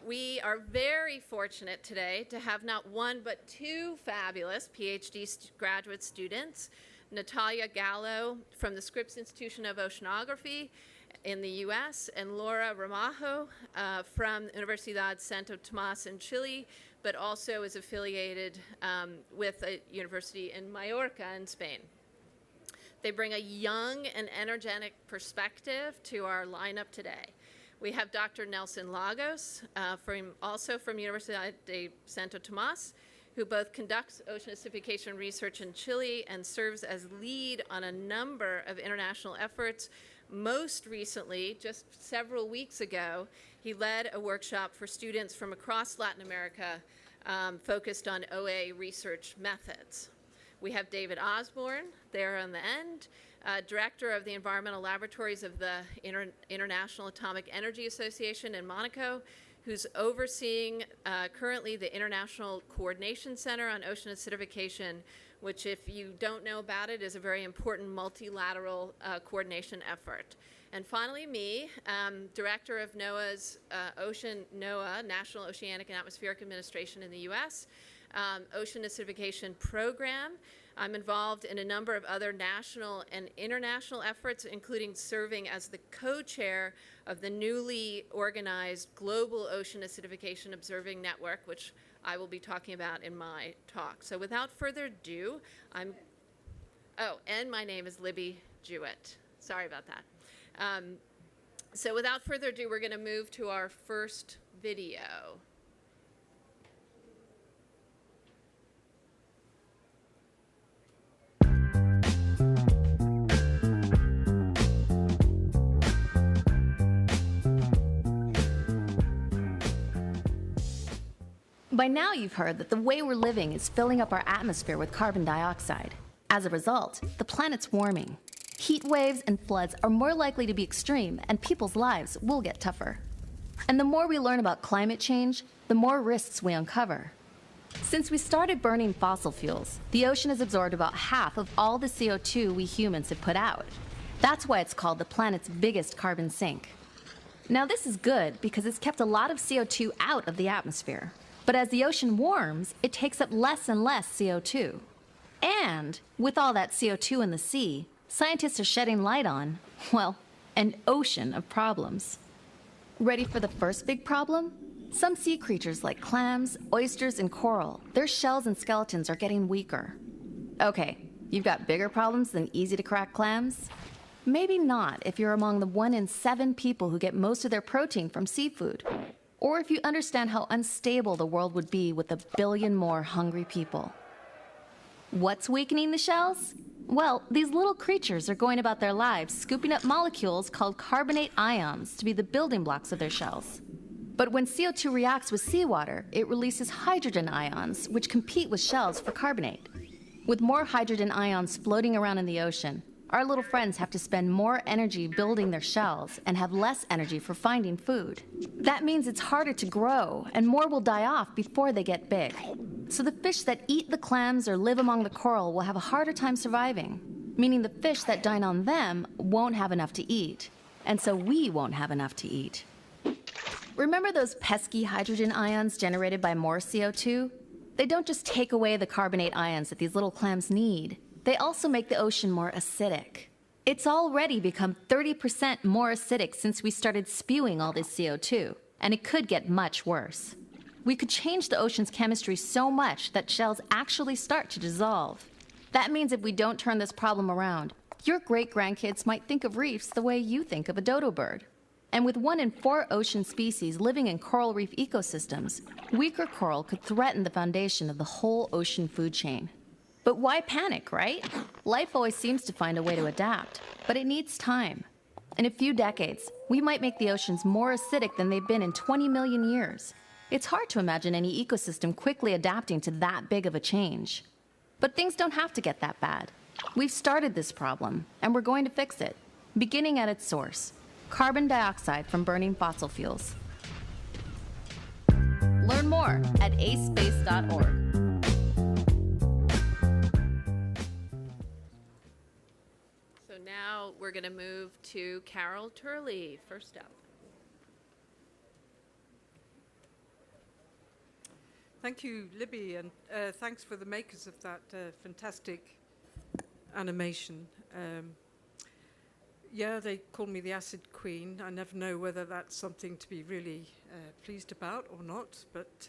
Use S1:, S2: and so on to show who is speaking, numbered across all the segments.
S1: We are very fortunate today to have not one but two fabulous PhD graduate students, Natalia Gallo from the Scripps Institution of Oceanography in the US, and Laura Ramajo from Universidad Santo Tomas in Chile, but also is affiliated with a university in Mallorca in Spain. They bring a young and energetic perspective to our lineup today. We have Dr. Nelson Lagos, also from Universidad de Santo Tomas, who both conducts ocean acidification research in Chile and serves as lead on a number of international efforts. Most recently, just several weeks ago, he led a workshop for students from across Latin America focused on OA research methods. We have David Osborne there on the end, director of the environmental laboratories of the International Atomic Energy Association in Monaco, who's overseeing currently the International Coordination Center on Ocean Acidification, which, if you don't know about it, is a very important multilateral coordination effort. And finally, me, director of NOAA's NOAA, National Oceanic and Atmospheric Administration in the US, Ocean Acidification Program. I'm involved in a number of other national and international efforts, including serving as the co-chair of the newly organized Global Ocean Acidification Observing Network, which I will be talking about in my talk. So without further ado, and my name is Libby Jewett. Sorry about that. So without further ado, we're going to move to our first video.
S2: By now you've heard that the way we're living is filling up our atmosphere with carbon dioxide. As a result, the planet's warming. Heat waves and floods are more likely to be extreme, and people's lives will get tougher. And the more we learn about climate change, the more risks we uncover. Since we started burning fossil fuels, the ocean has absorbed about half of all the CO2 we humans have put out. That's why it's called the planet's biggest carbon sink. Now this is good because it's kept a lot of CO2 out of the atmosphere. But as the ocean warms, it takes up less and less CO2. And with all that CO2 in the sea, scientists are shedding light on, well, an ocean of problems. Ready for the first big problem? Some sea creatures like clams, oysters, and coral, their shells and skeletons are getting weaker. Okay, you've got bigger problems than easy-to-crack clams? Maybe not if you're among the 1 in 7 people who get most of their protein from seafood. Or if you understand how unstable the world would be with a billion more hungry people. What's weakening the shells? Well, these little creatures are going about their lives scooping up molecules called carbonate ions to be the building blocks of their shells. But when CO2 reacts with seawater, it releases hydrogen ions, which compete with shells for carbonate. With more hydrogen ions floating around in the ocean, our little friends have to spend more energy building their shells and have less energy for finding food. That means it's harder to grow, and more will die off before they get big. So the fish that eat the clams or live among the coral will have a harder time surviving, meaning the fish that dine on them won't have enough to eat, and so we won't have enough to eat. Remember those pesky hydrogen ions generated by more CO2? They don't just take away the carbonate ions that these little clams need. They also make the ocean more acidic. It's already become 30% more acidic since we started spewing all this CO2, and it could get much worse. We could change the ocean's chemistry so much that shells actually start to dissolve. That means if we don't turn this problem around, your great-grandkids might think of reefs the way you think of a dodo bird. And with 1 in 4 ocean species living in coral reef ecosystems, weaker coral could threaten the foundation of the whole ocean food chain. But why panic, right? Life always seems to find a way to adapt, but it needs time. In a few decades, we might make the oceans more acidic than they've been in 20 million years. It's hard to imagine any ecosystem quickly adapting to that big of a change. But things don't have to get that bad. We've started this problem, and we're going to fix it, beginning at its source, carbon dioxide from burning fossil fuels. Learn more at acespace.org.
S1: Now we're going to move to Carol Turley, first up.
S3: Thank you, Libby, and thanks for the makers of that fantastic animation. Yeah, they call me the Acid Queen. I never know whether that's something to be really pleased about or not, but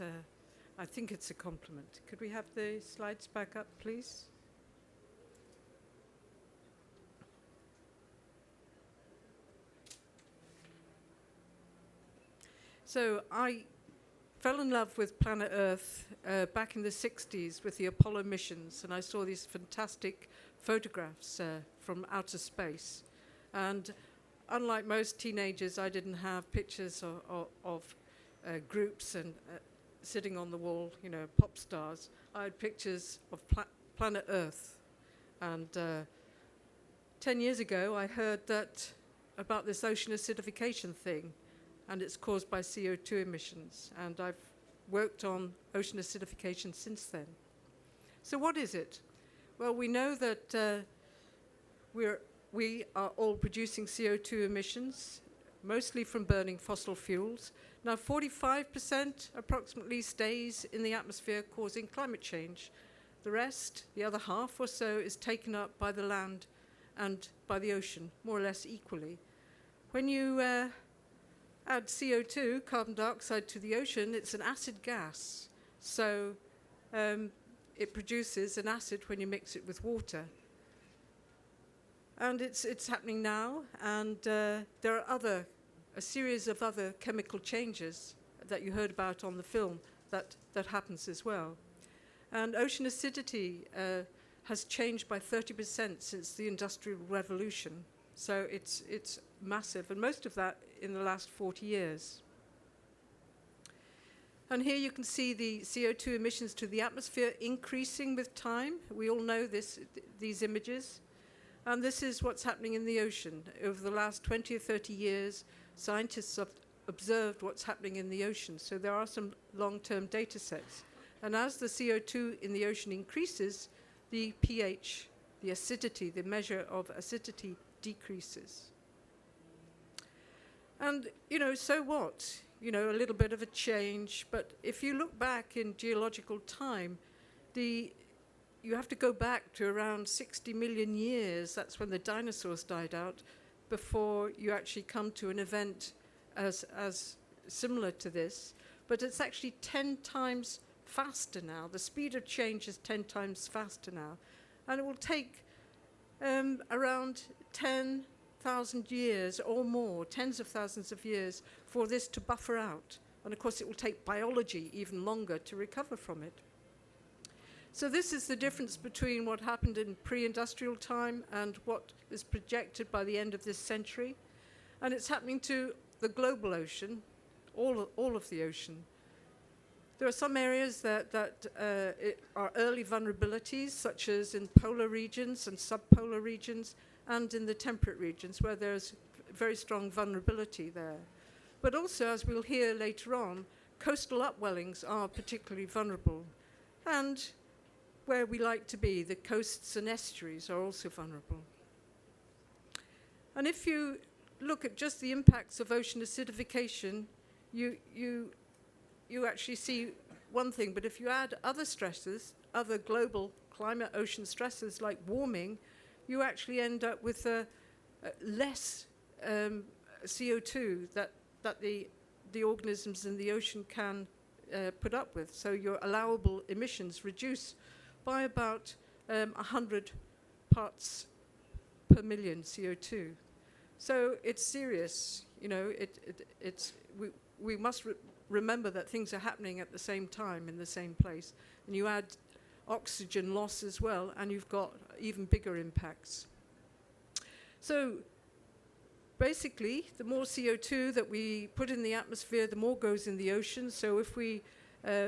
S3: I think it's a compliment. Could we have the slides back up, please? So I fell in love with planet Earth back in the 60s with the Apollo missions, and I saw these fantastic photographs from outer space. And unlike most teenagers, I didn't have pictures of groups and sitting on the wall, you know, pop stars. I had pictures of planet Earth. And 10 years ago, I heard that about this ocean acidification thing, and it's caused by CO2 emissions. And I've worked on ocean acidification since then. So what is it? Well, we know that we are all producing CO2 emissions, mostly from burning fossil fuels. Now, 45% approximately stays in the atmosphere, causing climate change. The rest, the other half or so, is taken up by the land and by the ocean, more or less equally. When you add CO2, carbon dioxide, to the ocean, it's an acid gas. So it produces an acid when you mix it with water. And it's happening now, and there are a series of other chemical changes that you heard about on the film that happens as well. And ocean acidity has changed by 30% since the Industrial Revolution. So it's massive, and most of that in the last 40 years. And here you can see the CO2 emissions to the atmosphere increasing with time. We all know these images. And this is what's happening in the ocean. Over the last 20 or 30 years, scientists have observed what's happening in the ocean. So there are some long-term data sets. And as the CO2 in the ocean increases, the pH, the acidity, the measure of acidity decreases. And, you know, so what? You know, a little bit of a change. But if you look back in geological time, you have to go back to around 60 million years. That's when the dinosaurs died out, before you actually come to an event as similar to this. But it's actually 10 times faster now. The speed of change is 10 times faster now. And it will take around 10,000 years or more, tens of thousands of years, for this to buffer out. And of course, it will take biology even longer to recover from it. So this is the difference between what happened in pre-industrial time and what is projected by the end of this century. And it's happening to the global ocean, all of the ocean. There are some areas that are early vulnerabilities, such as in polar regions and subpolar regions, and in the temperate regions, where there's very strong vulnerability there. But also, as we'll hear later on, coastal upwellings are particularly vulnerable. And where we like to be, the coasts and estuaries are also vulnerable. And if you look at just the impacts of ocean acidification, you actually see one thing. But if you add other stresses, other global climate ocean stresses like warming, you actually end up with less CO2 that the organisms in the ocean can put up with. So your allowable emissions reduce by about 100 parts per million CO2. So it's serious. You know, we must remember that things are happening at the same time in the same place. And you add oxygen loss as well, and you've got even bigger impacts. So basically, the more CO2 that we put in the atmosphere, the more goes in the ocean. So if we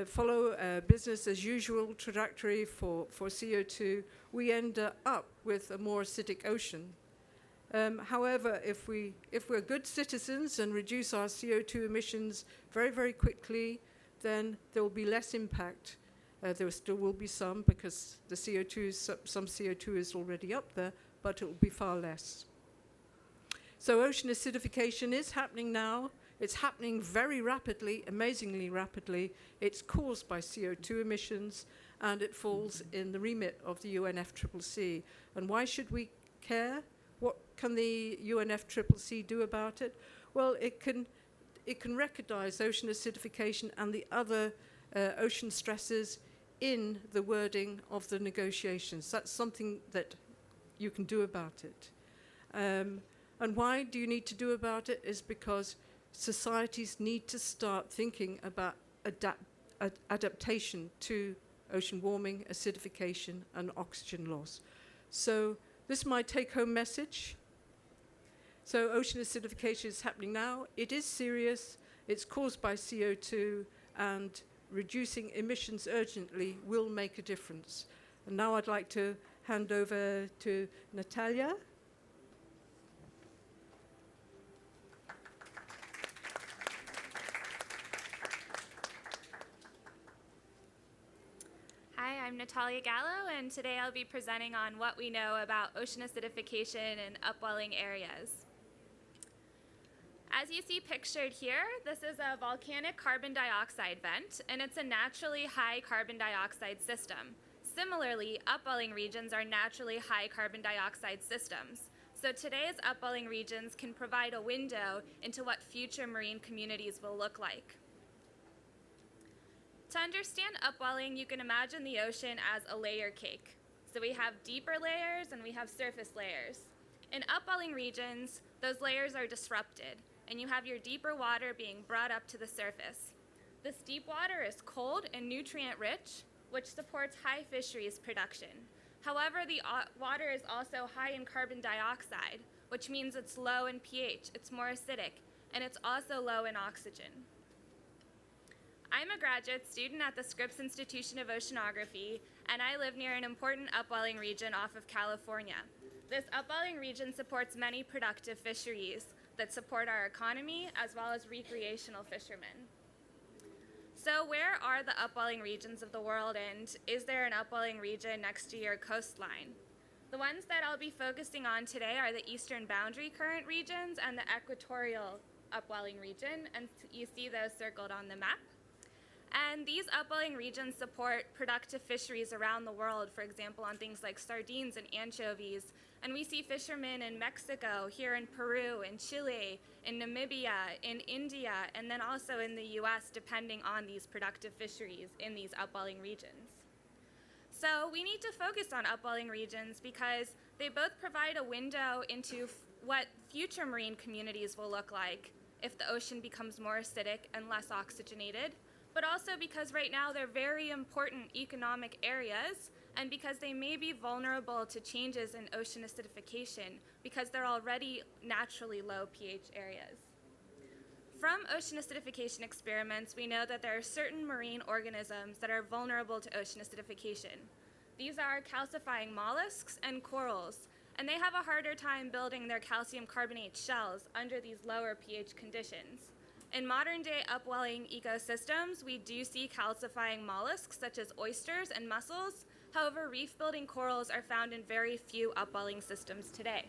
S3: follow a business as usual trajectory for CO2, we end up with a more acidic ocean. However, if we're good citizens and reduce our CO2 emissions very, very quickly, then there will be less impact. There still will be some, because the some CO2 is already up there, but it will be far less. So ocean acidification is happening now. It's happening very rapidly, amazingly rapidly. It's caused by CO2 emissions, and it falls in the remit of the UNFCCC. And why should we care? What can the UNFCCC do about it? Well, it can recognize ocean acidification and the other ocean stresses in the wording of the negotiations. That's something that you can do about it. And why do you need to do about it? Is because societies need to start thinking about adaptation to ocean warming, acidification, and oxygen loss. So this is my take-home message. So ocean acidification is happening now. It is serious. It's caused by CO2, and reducing emissions urgently will make a difference. And now I'd like to hand over to Natalia.
S4: Hi, I'm Natalia Gallo, and today I'll be presenting on what we know about ocean acidification in upwelling areas. As you see pictured here, this is a volcanic carbon dioxide vent, and it's a naturally high carbon dioxide system. Similarly, upwelling regions are naturally high carbon dioxide systems. So today's upwelling regions can provide a window into what future marine communities will look like. To understand upwelling, you can imagine the ocean as a layer cake. So we have deeper layers and we have surface layers. In upwelling regions, those layers are disrupted, and you have your deeper water being brought up to the surface. This deep water is cold and nutrient-rich, which supports high fisheries production. However, the water is also high in carbon dioxide, which means it's low in pH, it's more acidic, and it's also low in oxygen. I'm a graduate student at the Scripps Institution of Oceanography, and I live near an important upwelling region off of California. This upwelling region supports many productive fisheries that support our economy as well as recreational fishermen. So where are the upwelling regions of the world, and is there an upwelling region next to your coastline? The ones that I'll be focusing on today are the eastern boundary current regions and the equatorial upwelling region, and you see those circled on the map. And these upwelling regions support productive fisheries around the world, for example, on things like sardines and anchovies. And we see fishermen in Mexico, here in Peru, in Chile, in Namibia, in India, and then also in the US, depending on these productive fisheries in these upwelling regions. So we need to focus on upwelling regions because they both provide a window into what future marine communities will look like if the ocean becomes more acidic and less oxygenated, but also because right now they're very important economic areas, and because they may be vulnerable to changes in ocean acidification because they're already naturally low pH areas. From ocean acidification experiments, we know that there are certain marine organisms that are vulnerable to ocean acidification. These are calcifying mollusks and corals, and they have a harder time building their calcium carbonate shells under these lower pH conditions. In modern-day upwelling ecosystems, we do see calcifying mollusks such as oysters and mussels. However, reef-building corals are found in very few upwelling systems today.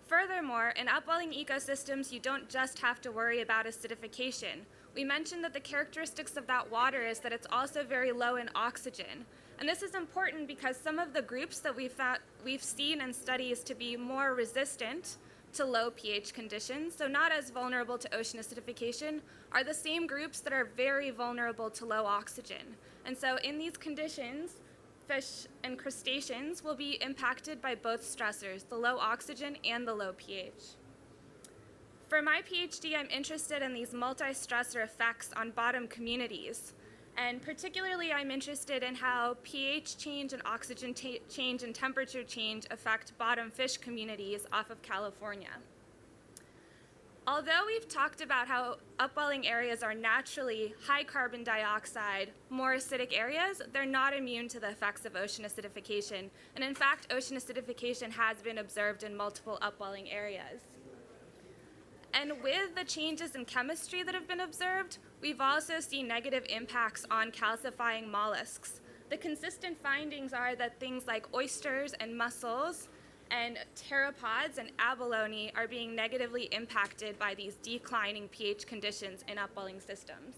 S4: Furthermore, in upwelling ecosystems, you don't just have to worry about acidification. We mentioned that the characteristics of that water is that it's also very low in oxygen. And this is important because some of the groups that we've seen in studies to be more resistant to low pH conditions, so not as vulnerable to ocean acidification, are the same groups that are very vulnerable to low oxygen. And so in these conditions, fish and crustaceans will be impacted by both stressors, the low oxygen and the low pH. For my PhD, I'm interested in these multi-stressor effects on bottom communities. And particularly, I'm interested in how pH change and oxygen change and temperature change affect bottom fish communities off of California. Although we've talked about how upwelling areas are naturally high carbon dioxide, more acidic areas, they're not immune to the effects of ocean acidification. And in fact, ocean acidification has been observed in multiple upwelling areas. And with the changes in chemistry that have been observed, we've also seen negative impacts on calcifying mollusks. The consistent findings are that things like oysters and mussels and pteropods and abalone are being negatively impacted by these declining pH conditions in upwelling systems.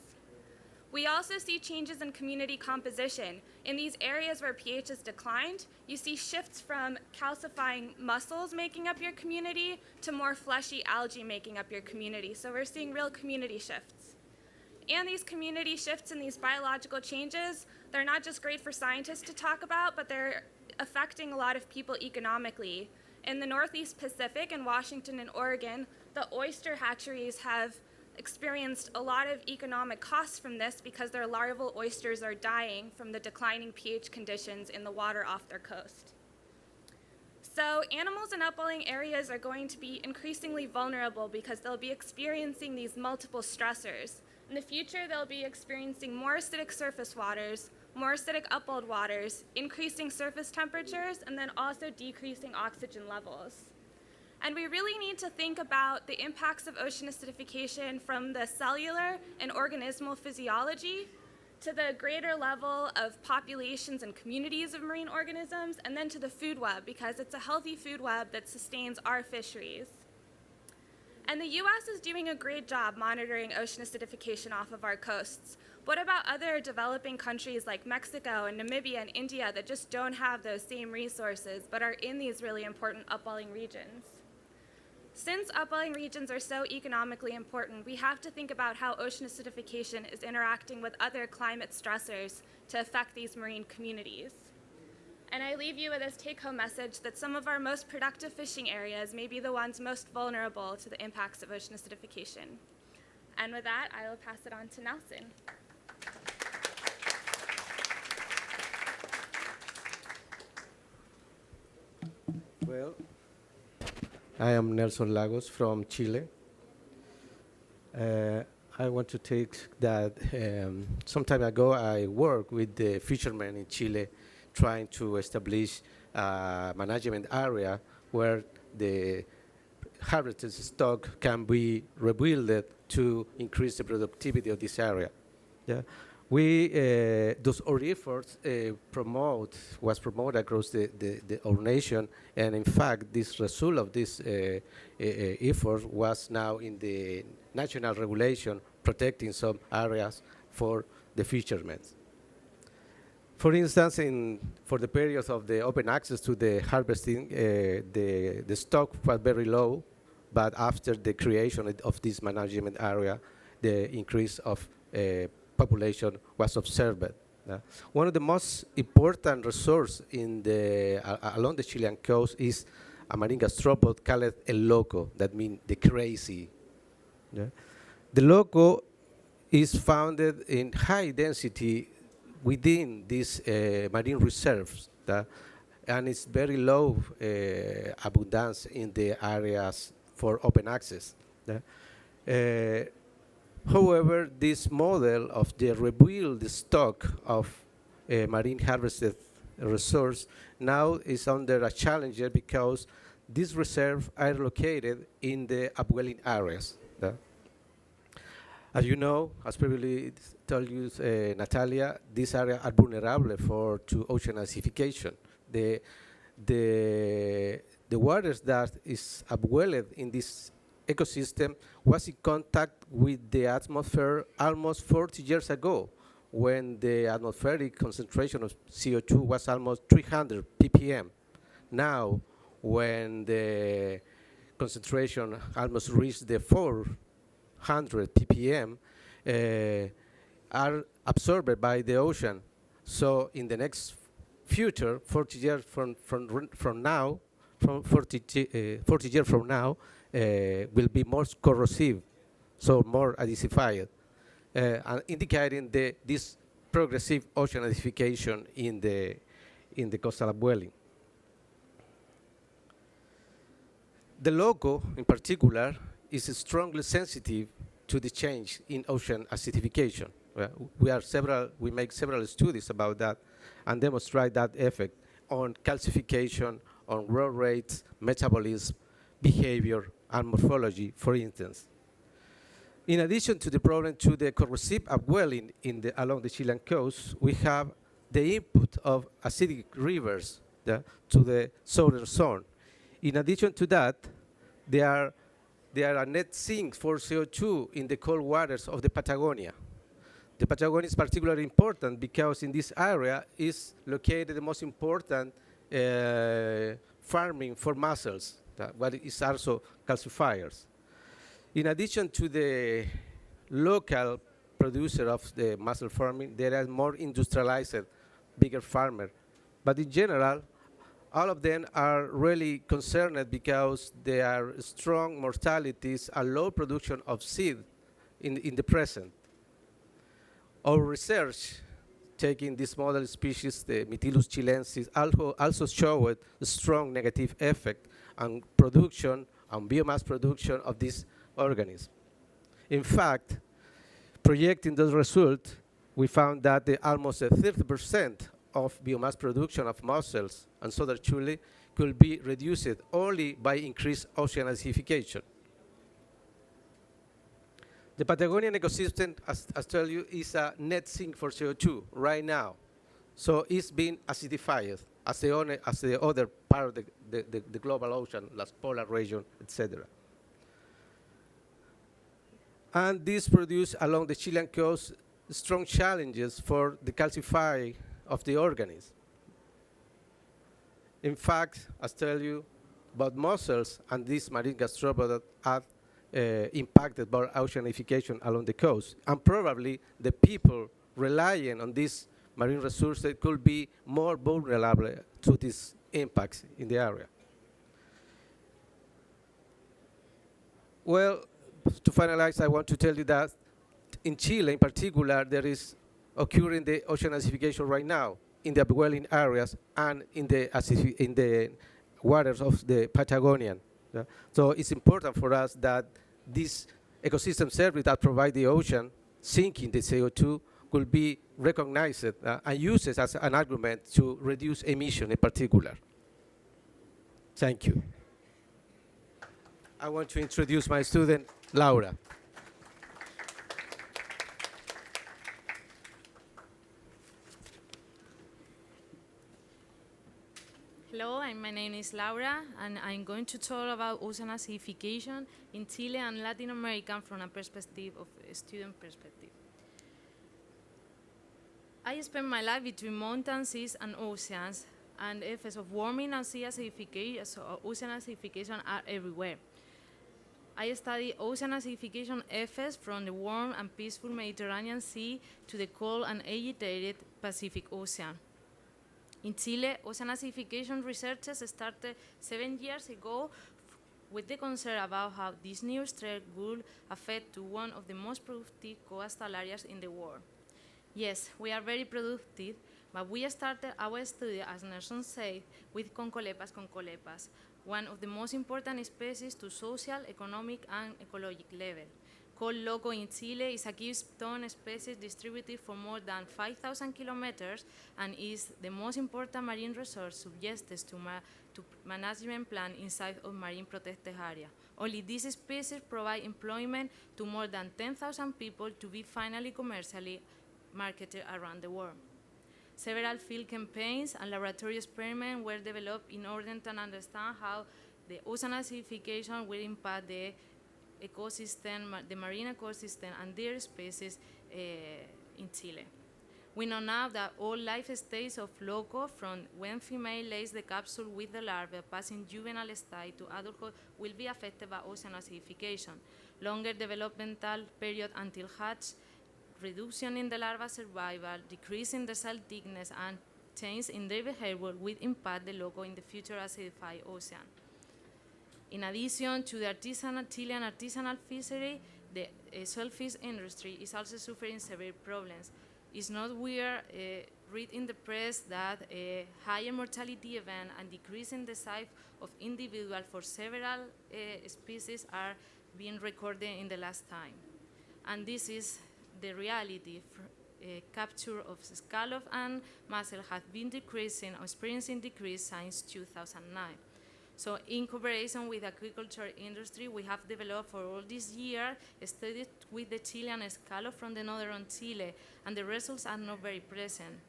S4: We also see changes in community composition. In these areas where pH has declined, you see shifts from calcifying mussels making up your community to more fleshy algae making up your community. So we're seeing real community shifts. And these community shifts and these biological changes, they're not just great for scientists to talk about, but they're affecting a lot of people economically. In the Northeast Pacific, in Washington and Oregon, the oyster hatcheries have experienced a lot of economic costs from this because their larval oysters are dying from the declining pH conditions in the water off their coast. So animals in upwelling areas are going to be increasingly vulnerable because they'll be experiencing these multiple stressors. In the future, they'll be experiencing more acidic surface waters, more acidic upwelled waters, increasing surface temperatures, and then also decreasing oxygen levels. And we really need to think about the impacts of ocean acidification from the cellular and organismal physiology to the greater level of populations and communities of marine organisms, and then to the food web, because it's a healthy food web that sustains our fisheries. And the US is doing a great job monitoring ocean acidification off of our coasts. What about other developing countries like Mexico and Namibia and India that just don't have those same resources but are in these really important upwelling regions? Since upwelling regions are so economically important, we have to think about how ocean acidification is interacting with other climate stressors to affect these marine communities. And I leave you with this take-home message that some of our most productive fishing areas may be the ones most vulnerable to the impacts of ocean acidification. And with that, I will pass it on to Nelson.
S5: Well, I am Nelson Lagos from Chile. I want to take that some time ago I worked with the fishermen in Chile trying to establish a management area where the harvested stock can be rebuilt to increase the productivity of this area. Yeah. Those our efforts was promoted across our nation, and in fact, this result of this effort was now in the national regulation protecting some areas for the fishermen. For instance, for the period of the open access to the harvesting, the stock was very low, but after the creation of this management area, the increase of population was observed. One of the most important resources along the Chilean coast is a marine gastropod called el loco, that means the crazy. Yeah? The loco is found in high density within these marine reserves, and it's very low abundance in the areas for open access. However, this model of the rebuild stock of marine harvested resource now is under a challenge because these reserves are located in the upwelling areas. As you know, as previously told you, Natalia, these areas are vulnerable to ocean acidification. The waters that is upwelled in this ecosystem was in contact with the atmosphere almost 40 years ago, when the atmospheric concentration of CO2 was almost 300 ppm. Now, when the concentration almost reached the 400 ppm, are absorbed by the ocean. So in the next future, 40 years from now, will be more corrosive, so more acidified, and indicating this progressive ocean acidification in the coastal upwelling. The loco, in particular, is strongly sensitive to the change in ocean acidification. We make several studies about that and demonstrate that effect on calcification, on growth rates, metabolism, behavior, and morphology, for instance. In addition to the problem to the corrosive upwelling along the Chilean coast, we have the input of acidic rivers to the southern zone. In addition to that, they are a net sink for CO2 in the cold waters of the Patagonia. The Patagonia is particularly important because in this area is located the most important farming for mussels, but it's also calcifiers. In addition to the local producer of the mussel farming, there are more industrialized, bigger farmers. But in general, all of them are really concerned because there are strong mortalities and low production of seed in the present. Our research, taking this model species, the Mytilus chilensis, also showed a strong negative effect on production, on biomass production of this organism. In fact, projecting those results, we found that almost 30% of biomass production of mussels in southern Chile could be reduced only by increased ocean acidification. The Patagonian ecosystem, as I told you, is a net sink for CO2 right now. So it's being acidified as the other part of the global ocean, like polar region, etc. And this produces along the Chilean coast strong challenges for the calcify of the organism. In fact, I tell you about mussels and these marine gastropods are impacted by oceanification along the coast. And probably the people relying on these marine resources could be more vulnerable to these impacts in the area. Well, to finalize, I want to tell you that in Chile in particular, there is occurring the ocean acidification right now in the upwelling areas and in the waters of the Patagonian. Yeah? So it's important for us that this ecosystem service that provide the ocean sinking the CO2 could be recognized and used as an argument to reduce emission in particular. Thank you. I want to introduce my student, Laura.
S6: Hello, my name is Laura, and I'm going to talk about ocean acidification in Chile and Latin America from a perspective of a student perspective. I spend my life between mountains, seas, and oceans, and effects of warming and sea acidification, so ocean acidification are everywhere. I study ocean acidification effects from the warm and peaceful Mediterranean Sea to the cold and agitated Pacific Ocean. In Chile, ocean acidification researchers started 7 years ago with the concern about how this new threat would affect to one of the most productive coastal areas in the world. Yes, we are very productive, but we started our study, as Nelson said, with concolepas, one of the most important species to social, economic, and ecologic level. Called loco in Chile is a keystone species distributed for more than 5,000 kilometers and is the most important marine resource suggested to management plan inside of marine protected area. Only this species provide employment to more than 10,000 people to be finally commercially marketed around the world. Several field campaigns and laboratory experiments were developed in order to understand how the ocean acidification will impact the ecosystem, the marine ecosystem, and their species in Chile. We know now that all life stages of loco, from when female lays the capsule with the larvae passing juvenile stage to adulthood, will be affected by ocean acidification. Longer developmental period until hatch, reduction in the larva survival, decrease in the cell thickness, and change in their behavior will impact the loco in the future acidified ocean. In addition to the Chilean artisanal fishery, the shellfish industry is also suffering severe problems. It's not weird read in the press that a higher mortality event and decrease in the size of individuals for several species are being recorded in the last time. And this is the reality. Capture of scallop and mussel has been decreasing or experiencing decrease since 2009. So in cooperation with the agriculture industry, we have developed for all this year studies with the Chilean scallop from the northern Chile, and the results are not very present.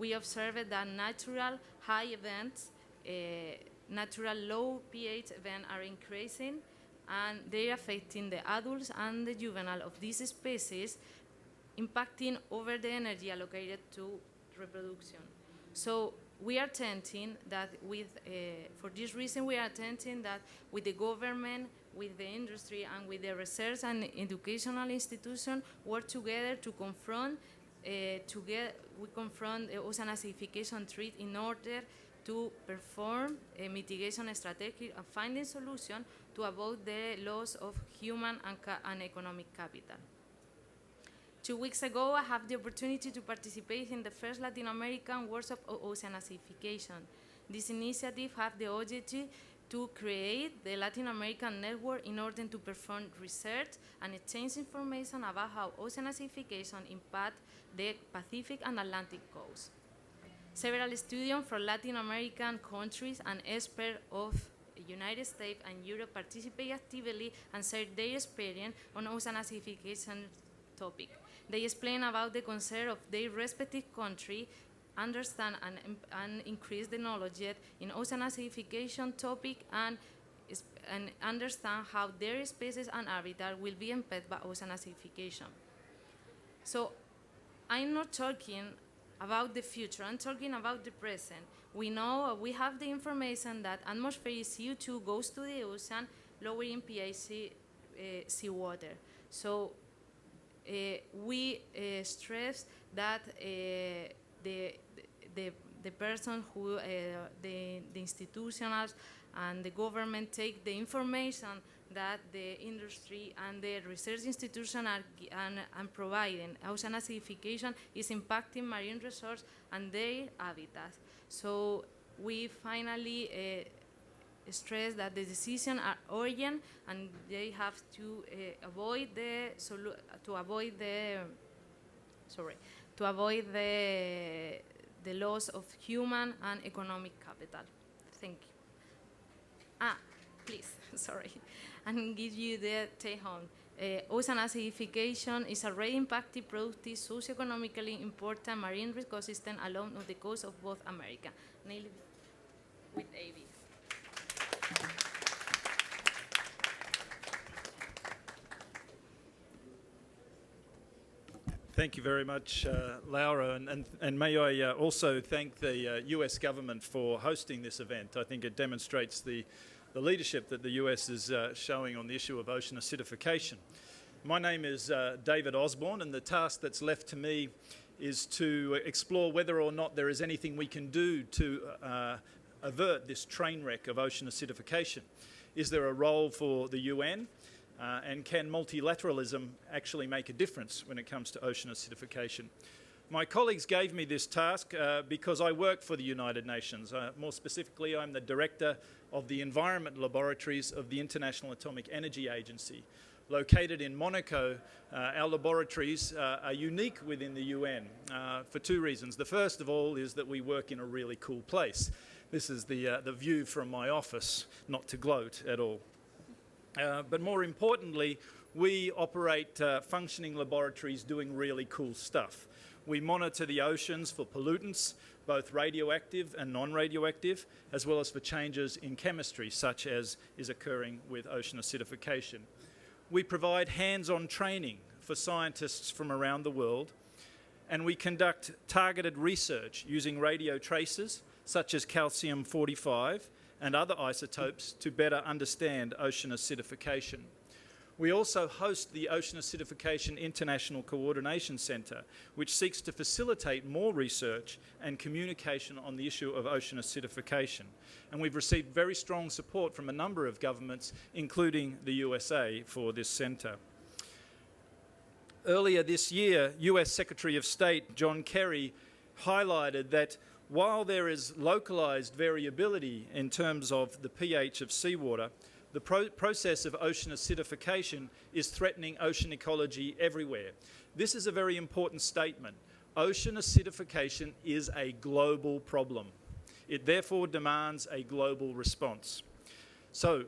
S6: We observed that natural high events natural low pH events are increasing, and they're affecting the adults and the juvenile of these species, impacting over the energy allocated to reproduction. So we are tending that for this reason, we are tending that with the government, with the industry, and with the research and educational institution work together to confront the ocean acidification threat in order to perform a mitigation strategy and finding solution to avoid the loss of human and economic capital. 2 weeks ago, I had the opportunity to participate in the first Latin American Workshop on Ocean Acidification. This initiative had the objective to create the Latin American network in order to perform research and exchange information about how ocean acidification impacts the Pacific and Atlantic coasts. Several students from Latin American countries and experts of the United States and Europe participate actively and share their experience on ocean acidification topic. They explain about the concern of their respective country, understand and increase the knowledge in ocean acidification topic, and understand how their species and habitat will be impacted by ocean acidification. So I'm not talking about the future, I'm talking about the present. We know, we have the information that atmospheric CO2 goes to the ocean, lowering pH seawater. So we stress that the person who, the institutionals and the government take the information that the industry and the research institution are providing. Ocean acidification is impacting marine resources and their habitats. So we finally stress that the decisions are urgent and they have to avoid the loss of human and economic capital. Thank you. Please, sorry. And give you the take home. Ocean acidification is already impacting productive, socioeconomically important marine ecosystem along the coast of both America. Nearly with AB.
S7: Thank you very much, Laura, and may I also thank the US government for hosting this event. I think it demonstrates the leadership that the US is showing on the issue of ocean acidification. My name is David Osborne, and the task that's left to me is to explore whether or not there is anything we can do to avert this train wreck of ocean acidification. Is there a role for the UN? And can multilateralism actually make a difference when it comes to ocean acidification? My colleagues gave me this task because I work for the United Nations. More specifically, I'm the director of the Environment Laboratories of the International Atomic Energy Agency. Located in Monaco, our laboratories are unique within the UN for two reasons. The first of all is that we work in a really cool place. This is the view from my office, not to gloat at all. But more importantly, we operate functioning laboratories doing really cool stuff. We monitor the oceans for pollutants, both radioactive and non-radioactive, as well as for changes in chemistry, such as is occurring with ocean acidification. We provide hands-on training for scientists from around the world, and we conduct targeted research using radio tracers, such as calcium-45, and other isotopes to better understand ocean acidification. We also host the Ocean Acidification International Coordination Centre, which seeks to facilitate more research and communication on the issue of ocean acidification. And we've received very strong support from a number of governments, including the USA, for this centre. Earlier this year, US Secretary of State John Kerry highlighted that while there is localized variability in terms of the pH of seawater, the process of ocean acidification is threatening ocean ecology everywhere. This is a very important statement. Ocean acidification is a global problem. It therefore demands a global response. So,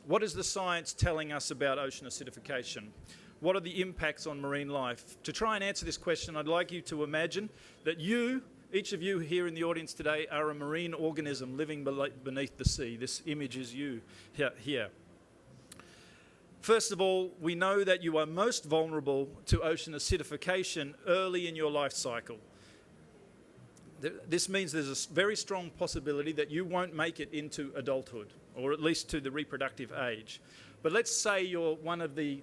S7: what is the science telling us about ocean acidification? What are the impacts on marine life? To try and answer this question, I'd like you to imagine that you Each of you here in the audience today are a marine organism living beneath the sea. This image is you here. First of all, we know that you are most vulnerable to ocean acidification early in your life cycle. This means there's a very strong possibility that you won't make it into adulthood, or at least to the reproductive age. But let's say you're one of the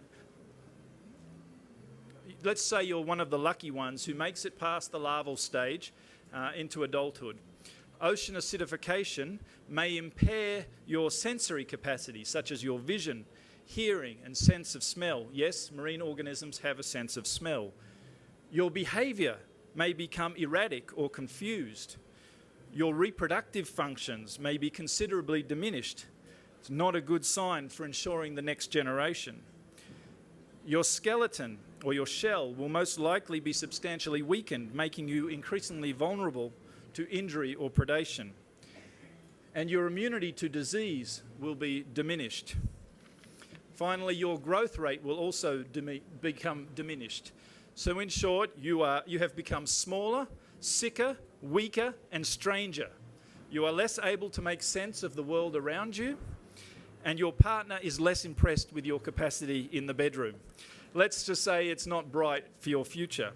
S7: lucky ones who makes it past the larval stage into adulthood. Ocean acidification may impair your sensory capacity, such as your vision, hearing, and sense of smell. Yes, marine organisms have a sense of smell. Your behavior may become erratic or confused. Your reproductive functions may be considerably diminished. It's not a good sign for ensuring the next generation. Your skeleton or your shell will most likely be substantially weakened, making you increasingly vulnerable to injury or predation. And your immunity to disease will be diminished. Finally, your growth rate will also become diminished. So in short, you have become smaller, sicker, weaker, and stranger. You are less able to make sense of the world around you, and your partner is less impressed with your capacity in the bedroom. Let's just say it's not bright for your future.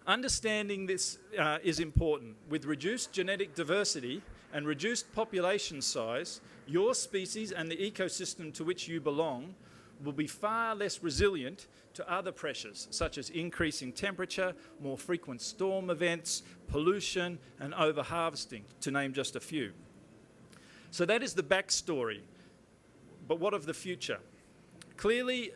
S7: Understanding this is important. With reduced genetic diversity and reduced population size, your species and the ecosystem to which you belong will be far less resilient to other pressures, such as increasing temperature, more frequent storm events, pollution, and over-harvesting, to name just a few. So that is the backstory. But what of the future? Clearly,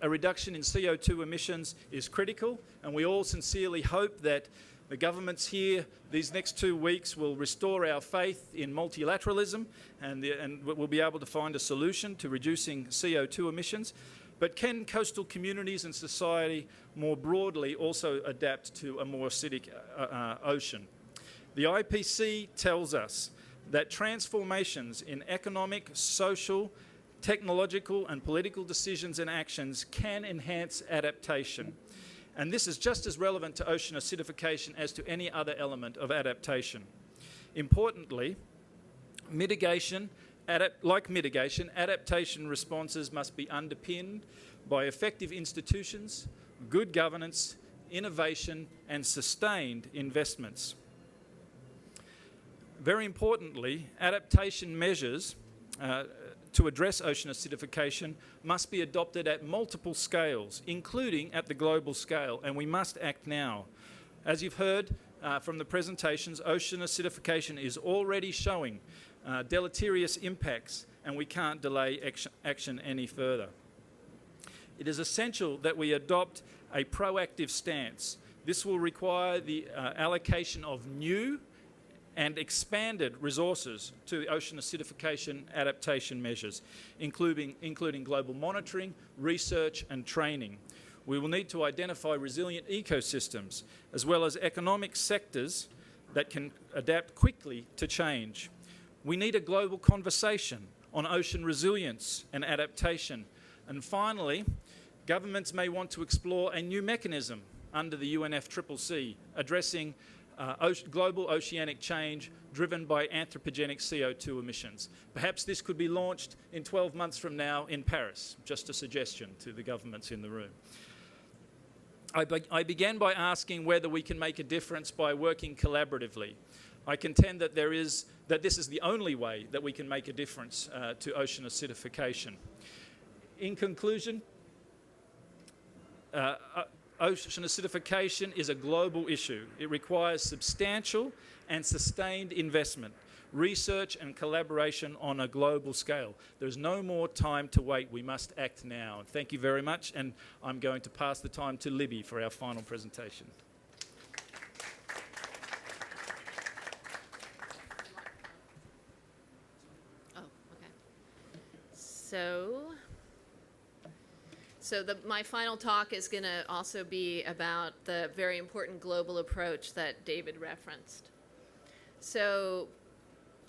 S7: a reduction in CO2 emissions is critical, and we all sincerely hope that the governments here these next 2 weeks will restore our faith in multilateralism and we'll be able to find a solution to reducing CO2 emissions. But can coastal communities and society more broadly also adapt to a more acidic ocean? The IPC tells us that transformations in economic, social, technological and political decisions and actions can enhance adaptation. And this is just as relevant to ocean acidification as to any other element of adaptation. Importantly, adaptation responses must be underpinned by effective institutions, good governance, innovation, and sustained investments. Very importantly, adaptation measures to address ocean acidification must be adopted at multiple scales, including at the global scale, and we must act now. As you've heard from the presentations, ocean acidification is already showing deleterious impacts, and we can't delay action any further. It is essential that we adopt a proactive stance. This will require the allocation of new and expanded resources to ocean acidification adaptation measures, including global monitoring, research and training. We will need to identify resilient ecosystems as well as economic sectors that can adapt quickly to change. We need a global conversation on ocean resilience and adaptation. And finally, governments may want to explore a new mechanism under the UNFCCC addressing global oceanic change driven by anthropogenic CO2 emissions. Perhaps this could be launched in 12 months from now in Paris, just a suggestion to the governments in the room. I began by asking whether we can make a difference by working collaboratively. I contend that this is the only way that we can make a difference to ocean acidification. In conclusion, ocean acidification is a global issue. It requires substantial and sustained investment, research and collaboration on a global scale. There's no more time to wait. We must act now. Thank you very much, and I'm going to pass the time to Libby for our final presentation.
S1: Oh, okay. So my final talk is going to also be about the very important global approach that David referenced. So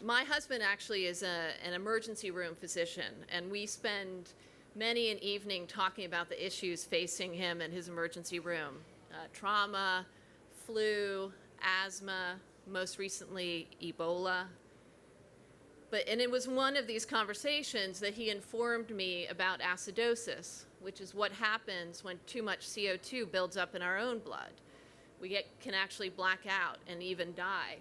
S1: my husband actually is an emergency room physician, and we spend many an evening talking about the issues facing him in his emergency room. Trauma, flu, asthma, most recently Ebola. And it was one of these conversations that he informed me about acidosis, which is what happens when too much CO2 builds up in our own blood. We can actually black out and even die,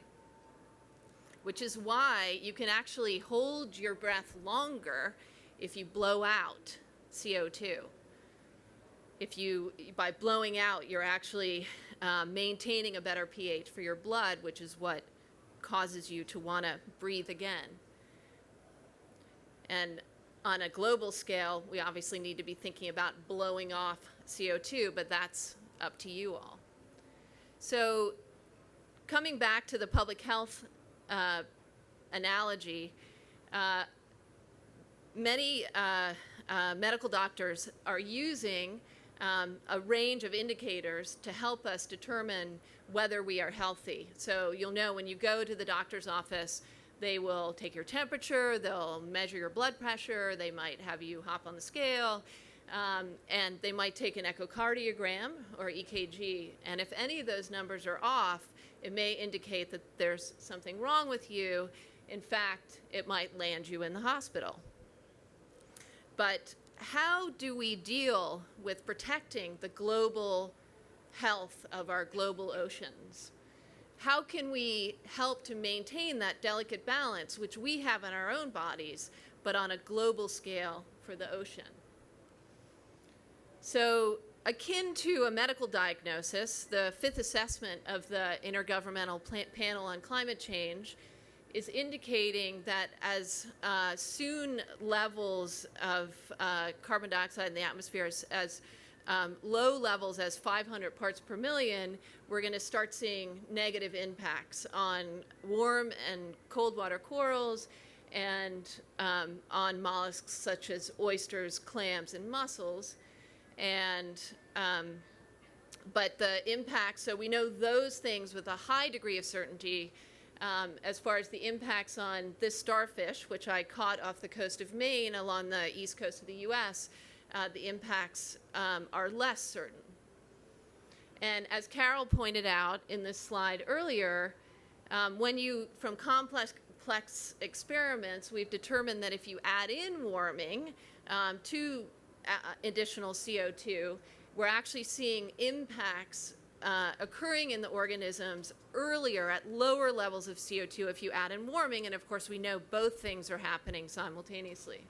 S1: which is why you can actually hold your breath longer if you blow out CO2. By blowing out, you're actually maintaining a better pH for your blood, which is what causes you to want to breathe again. And on a global scale, we obviously need to be thinking about blowing off CO2, but that's up to you all. So coming back to the public health analogy, many medical doctors are using a range of indicators to help us determine whether we are healthy. So you'll know when you go to the doctor's office, they will take your temperature, they'll measure your blood pressure, they might have you hop on the scale, and they might take an echocardiogram or EKG. And if any of those numbers are off, it may indicate that there's something wrong with you. In fact, it might land you in the hospital. But how do we deal with protecting the global health of our global oceans? How can we help to maintain that delicate balance, which we have in our own bodies, but on a global scale for the ocean? So, akin to a medical diagnosis, the fifth assessment of the Intergovernmental Panel on Climate Change is indicating that as soon levels of carbon dioxide in the atmosphere as low levels as 500 parts per million, we're going to start seeing negative impacts on warm and cold water corals and on mollusks such as oysters, clams, and mussels. And but the impacts, so we know those things with a high degree of certainty. As far as the impacts on this starfish, which I caught off the coast of Maine along the east coast of the US, the impacts are less certain. And as Carol pointed out in this slide earlier, from complex experiments, we've determined that if you add in warming to additional CO2, we're actually seeing impacts occurring in the organisms earlier at lower levels of CO2 if you add in warming, and of course we know both things are happening simultaneously.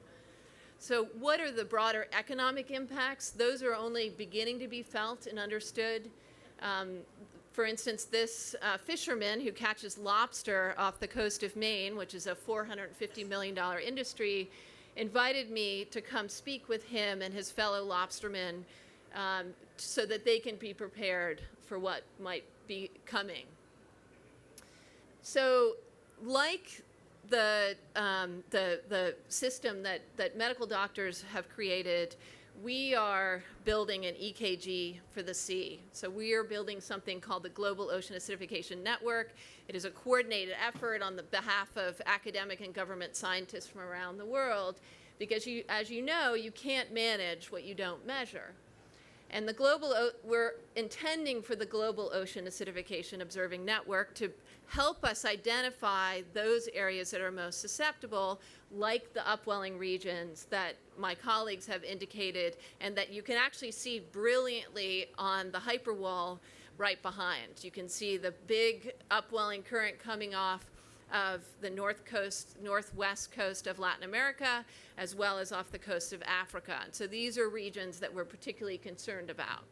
S1: So what are the broader economic impacts? Those are only beginning to be felt and understood. For instance, this fisherman who catches lobster off the coast of Maine, which is a $450 million industry, invited me to come speak with him and his fellow lobstermen so that they can be prepared for what might be coming. So like the system that medical doctors have created, we are building an EKG for the sea. So we are building something called the Global Ocean Acidification Network. It is a coordinated effort on the behalf of academic and government scientists from around the world, because as you know, you can't manage what you don't measure. And we're intending for the Global Ocean Acidification Observing Network to help us identify those areas that are most susceptible, like the upwelling regions that my colleagues have indicated, and that you can actually see brilliantly on the hyperwall right behind. You can see the big upwelling current coming off of the northwest coast of Latin America, as well as off the coast of Africa. And so these are regions that we're particularly concerned about.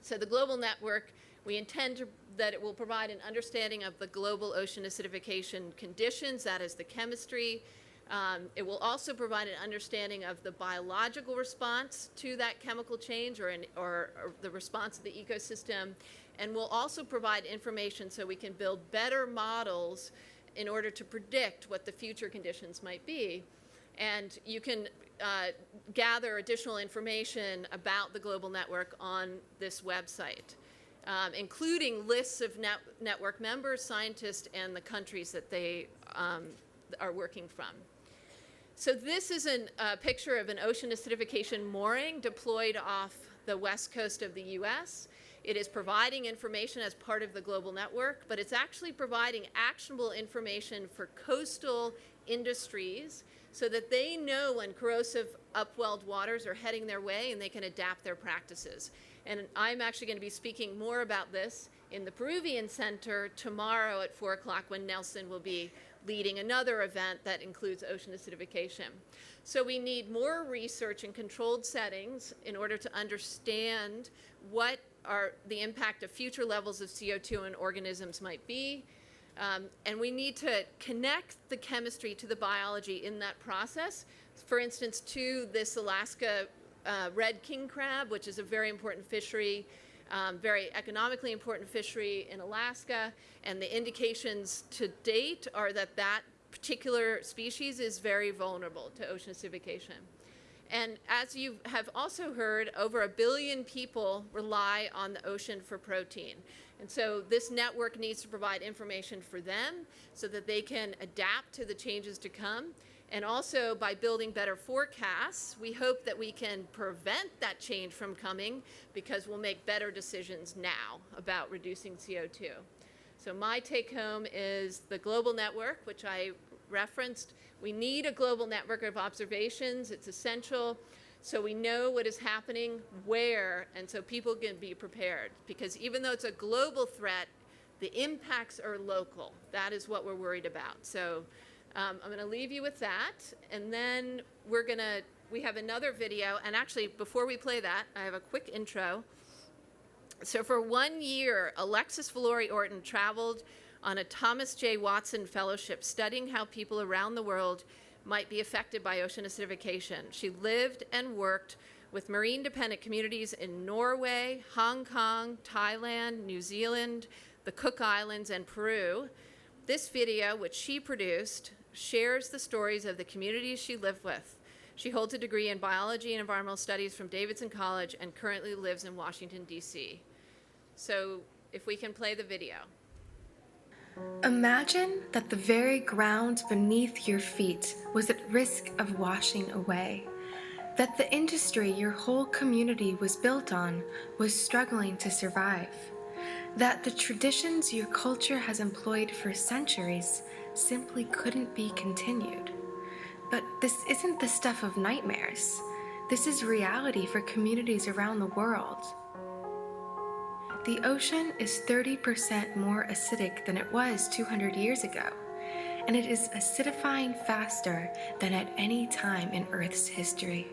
S1: So the global network, we intend that it will provide an understanding of the global ocean acidification conditions, that is the chemistry. It will also provide an understanding of the biological response to that chemical change or the response of the ecosystem, and will also provide information so we can build better models in order to predict what the future conditions might be. And you can gather additional information about the global network on this website, including lists of network members, scientists, and the countries that they are working from. So this is a picture of an ocean acidification mooring deployed off the west coast of the US. It is providing information as part of the global network, but it's actually providing actionable information for coastal industries so that they know when corrosive upwelled waters are heading their way and they can adapt their practices. And I'm actually going to be speaking more about this in the Peruvian Center tomorrow at 4 o'clock when Nelson will be leading another event that includes ocean acidification. So we need more research in controlled settings in order to understand what the impact of future levels of CO2 in organisms might be. And we need to connect the chemistry to the biology in that process. For instance, to this Alaska red king crab, which is a very important fishery, very economically important fishery in Alaska. And the indications to date are that that particular species is very vulnerable to ocean acidification. And as you have also heard, over 1 billion people rely on the ocean for protein. And so this network needs to provide information for them so that they can adapt to the changes to come. And also by building better forecasts, we hope that we can prevent that change from coming because we'll make better decisions now about reducing CO2. So my take home is the global network, which I referenced. We need a global network of observations. It's essential so we know what is happening where, and so people can be prepared. Because even though it's a global threat, the impacts are local. That is what we're worried about. So I'm going to leave you with that, and then we have another video. And actually, before we play that, I have a quick intro. So for 1 year, Alexis Valori-Orton traveled on a Thomas J. Watson Fellowship studying how people around the world might be affected by ocean acidification. She lived and worked with marine-dependent communities in Norway, Hong Kong, Thailand, New Zealand, the Cook Islands, and Peru. This video, which she produced, shares the stories of the communities she lived with. She holds a degree in biology and environmental studies from Davidson College and currently lives in Washington, D.C. So if we can play the video.
S8: Imagine that the very ground beneath your feet was at risk of washing away, that the industry your whole community was built on was struggling to survive, that the traditions your culture has employed for centuries simply couldn't be continued. But this isn't the stuff of nightmares. This is reality for communities around the world. The ocean is 30% more acidic than it was 200 years ago, and it is acidifying faster than at any time in Earth's history.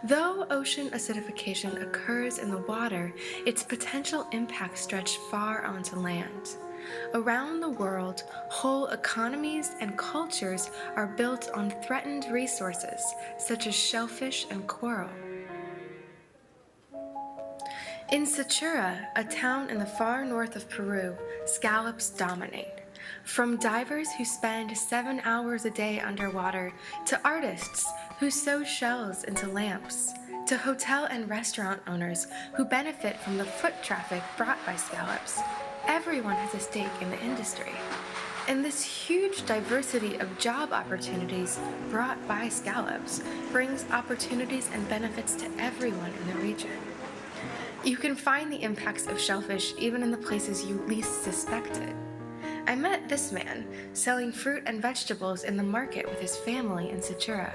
S8: Though ocean acidification occurs in the water, its potential impacts stretch far onto land. Around the world, whole economies and cultures are built on threatened resources such as shellfish and coral. In Sechura, a town in the far north of Peru, scallops dominate. From divers who spend 7 hours a day underwater, to artists who sew shells into lamps, to hotel and restaurant owners who benefit from the foot traffic brought by scallops, everyone has a stake in the industry. And this huge diversity of job opportunities brought by scallops brings opportunities and benefits to everyone in the region. You can find the impacts of shellfish even in the places you least suspected. I met this man selling fruit and vegetables in the market with his family in Sechura.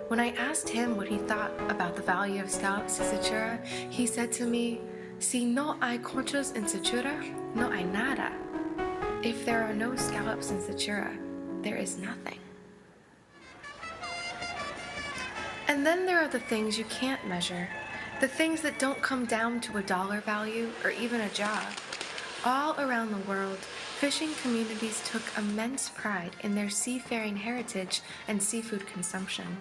S8: When I asked him what he thought about the value of scallops in Sechura, he said to me, "Si no hay conchos en Sechura, no hay nada." If there are no scallops in Sechura, there is nothing. And then there are the things you can't measure. The things that don't come down to a dollar value or even a job. All around the world, fishing communities took immense pride in their seafaring heritage and seafood consumption.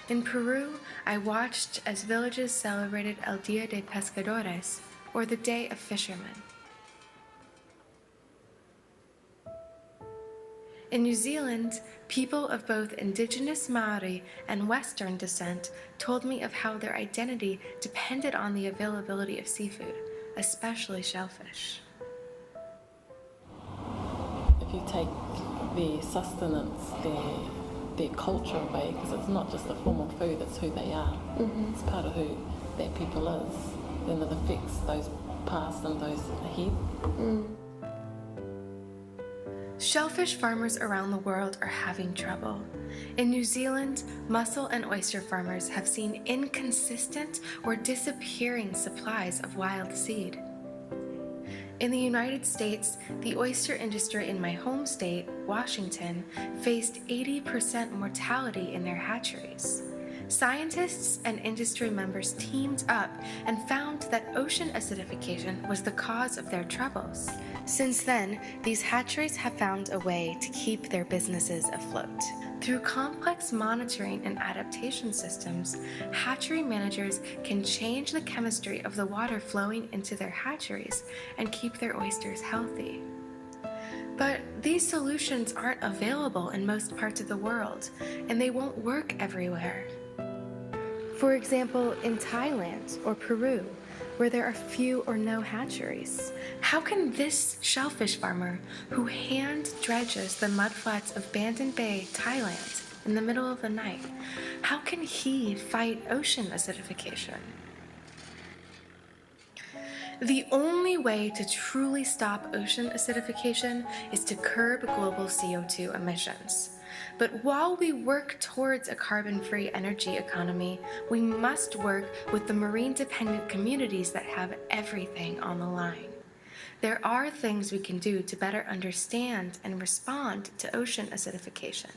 S8: In Peru, I watched as villages celebrated El Día de Pescadores, or the Day of Fishermen. In New Zealand, people of both indigenous Maori and Western descent told me of how their identity depended on the availability of seafood, especially shellfish.
S9: If you take their sustenance, their culture away, because it's not just a form of food, it's who they are. Mm-hmm. It's part of who that people is. it affects those past and those ahead.
S8: Shellfish farmers around the world are having trouble. In New Zealand, mussel and oyster farmers have seen inconsistent or disappearing supplies of wild seed. In the United States, the oyster industry in my home state, Washington, faced 80% mortality in their hatcheries. Scientists and industry members teamed up and found that ocean acidification was the cause of their troubles. Since then, these hatcheries have found a way to keep their businesses afloat. Through complex monitoring and adaptation systems, hatchery managers can change the chemistry of the water flowing into their hatcheries and keep their oysters healthy. But these solutions aren't available in most parts of the world, and they won't work everywhere. For example, in Thailand or Peru, where there are few or no hatcheries, how can this shellfish farmer who hand dredges the mudflats of Bandon Bay, Thailand, in the middle of the night, how can he fight ocean acidification? The only way to truly stop ocean acidification is to curb global CO2 emissions. But while we work towards a carbon-free energy economy, we must work with the marine-dependent communities that have everything on the line. There are things we can do to better understand and respond to ocean acidification.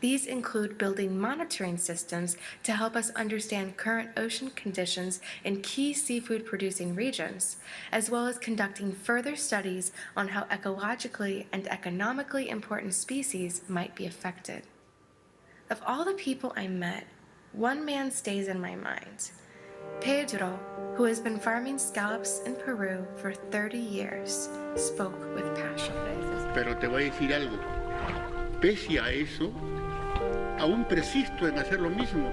S8: These include building monitoring systems to help us understand current ocean conditions in key seafood-producing regions, as well as conducting further studies on how ecologically and economically important species might be affected. Of all the people I met, one man stays in my mind. Pedro, who has been farming scallops in Peru for 30 years, spoke with passion.
S10: Pero te voy a decir algo. Pese a eso, aún persisto en hacer lo mismo.